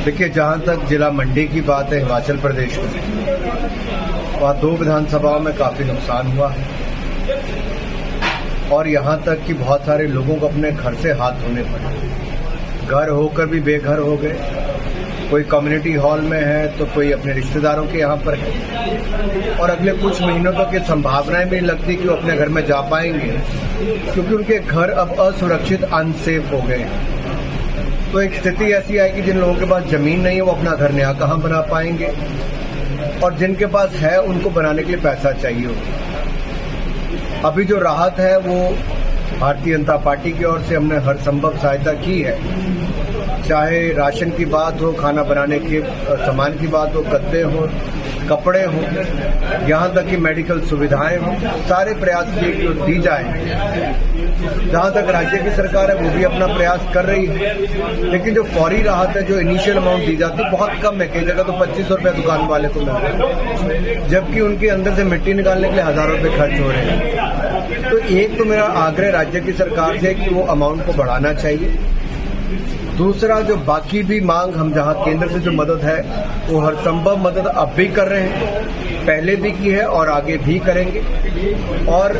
देखिए, जहां तक जिला मंडी की बात है हिमाचल प्रदेश में, वहाँ 2 विधानसभाओं में काफी नुकसान हुआ है और यहां तक कि बहुत सारे लोगों को अपने घर से हाथ धोने पड़े। घर होकर भी बेघर हो गए। कोई कम्युनिटी हॉल में है तो कोई अपने रिश्तेदारों के यहाँ पर है और अगले कुछ महीनों तक ये संभावनाएं भी लगती कि वो अपने घर में जा पाएंगे, क्योंकि उनके घर अब असुरक्षित अनसेफ हो गए। तो एक स्थिति ऐसी आएगी जिन लोगों के पास जमीन नहीं है वो अपना घर नया कहाँ बना पाएंगे, और जिनके पास है उनको बनाने के लिए पैसा चाहिए होगा। अभी जो राहत है वो भारतीय जनता पार्टी की ओर से हमने हर संभव सहायता की है, चाहे राशन की बात हो, खाना बनाने के सामान की बात हो, गद्दे हो, कपड़े हो, यहाँ तक कि मेडिकल सुविधाएं हो, सारे प्रयास किए कि दी जाए। जहाँ तक राज्य की सरकार है वो भी अपना प्रयास कर रही है, लेकिन जो फौरी राहत है, जो इनिशियल अमाउंट दी जाती है, बहुत कम है। कई जगह तो 2500 रुपया दुकान वाले को मिल रहे हैं, जबकि उनके अंदर से मिट्टी निकालने के लिए हजारों रुपये खर्च हो रहे हैं। तो एक तो मेरा आग्रह राज्य की सरकार से कि वो अमाउंट को बढ़ाना चाहिए। दूसरा, जो बाकी भी मांग हम जहां केंद्र से जो मदद है वो हर संभव मदद अब भी कर रहे हैं, पहले भी की है और आगे भी करेंगे, और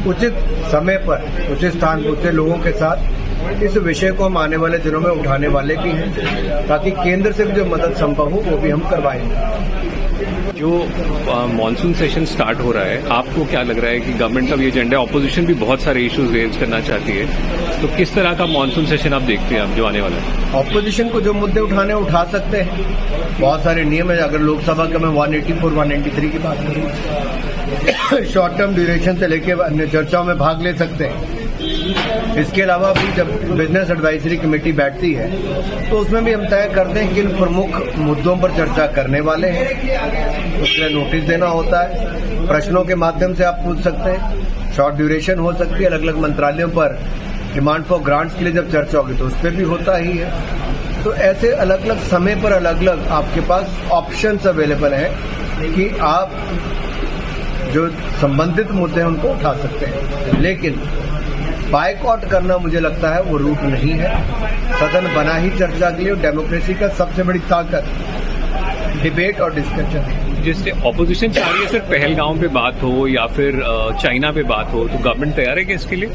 उचित समय पर उचित स्थान पर उचित लोगों के साथ इस विषय को हम आने वाले दिनों में उठाने वाले भी हैं, ताकि केंद्र से भी जो मदद संभव हो वो भी हम करवाएंगे। जो मॉनसून सेशन स्टार्ट हो रहा है, आपको क्या लग रहा है कि गवर्नमेंट का भी एजेंडा है, ऑपोजिशन भी बहुत सारे इश्यूज रेज करना चाहती है, तो किस तरह का मॉनसून सेशन आप देखते हैं अब जो आने वाला है? ऑपोजिशन को जो मुद्दे उठाने उठा सकते हैं, बहुत सारे नियम है। अगर लोकसभा का मैं 184, 193 की बात करूँ, शॉर्ट टर्म ड्यूरेशन से लेकर अन्य चर्चाओं में भाग ले सकते हैं। इसके अलावा भी जब बिजनेस एडवाइजरी कमेटी बैठती है तो उसमें भी हम तय करते हैं कि इन प्रमुख मुद्दों पर चर्चा करने वाले हैं, उसके लिए नोटिस देना होता है। प्रश्नों के माध्यम से आप पूछ सकते हैं, शॉर्ट ड्यूरेशन हो सकती है, अलग अलग मंत्रालयों पर डिमांड फॉर ग्रांट्स के लिए जब चर्चा होगी तो उस पर भी होता ही है। तो ऐसे अलग अलग समय पर अलग अलग आपके पास ऑप्शंस अवेलेबल हैं कि आप जो संबंधित मुद्दे हैं उनको उठा सकते हैं, लेकिन बायकॉट करना मुझे लगता है वो रूट नहीं है। सदन बना ही चर्चा के लिए, डेमोक्रेसी का सबसे बड़ी ताकत डिबेट और डिस्कशन है। जिससे ऑपोजिशन चाह रही है सिर्फ पहलगांव पे बात हो या फिर चाइना पे बात हो, तो गवर्नमेंट तैयार है क्या इसके लिए?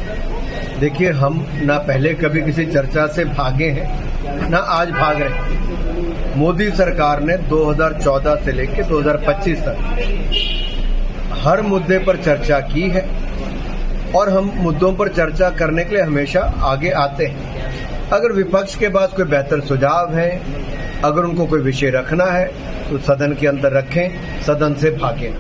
देखिए, हम ना पहले कभी किसी चर्चा से भागे हैं ना आज भाग रहे हैं। मोदी सरकार ने 2014 से लेकर 2025 तक हर मुद्दे पर चर्चा की है और हम मुद्दों पर चर्चा करने के लिए हमेशा आगे आते हैं। अगर विपक्ष के पास कोई बेहतर सुझाव है, अगर उनको कोई विषय रखना है तो सदन के अंदर रखें, सदन से भागें।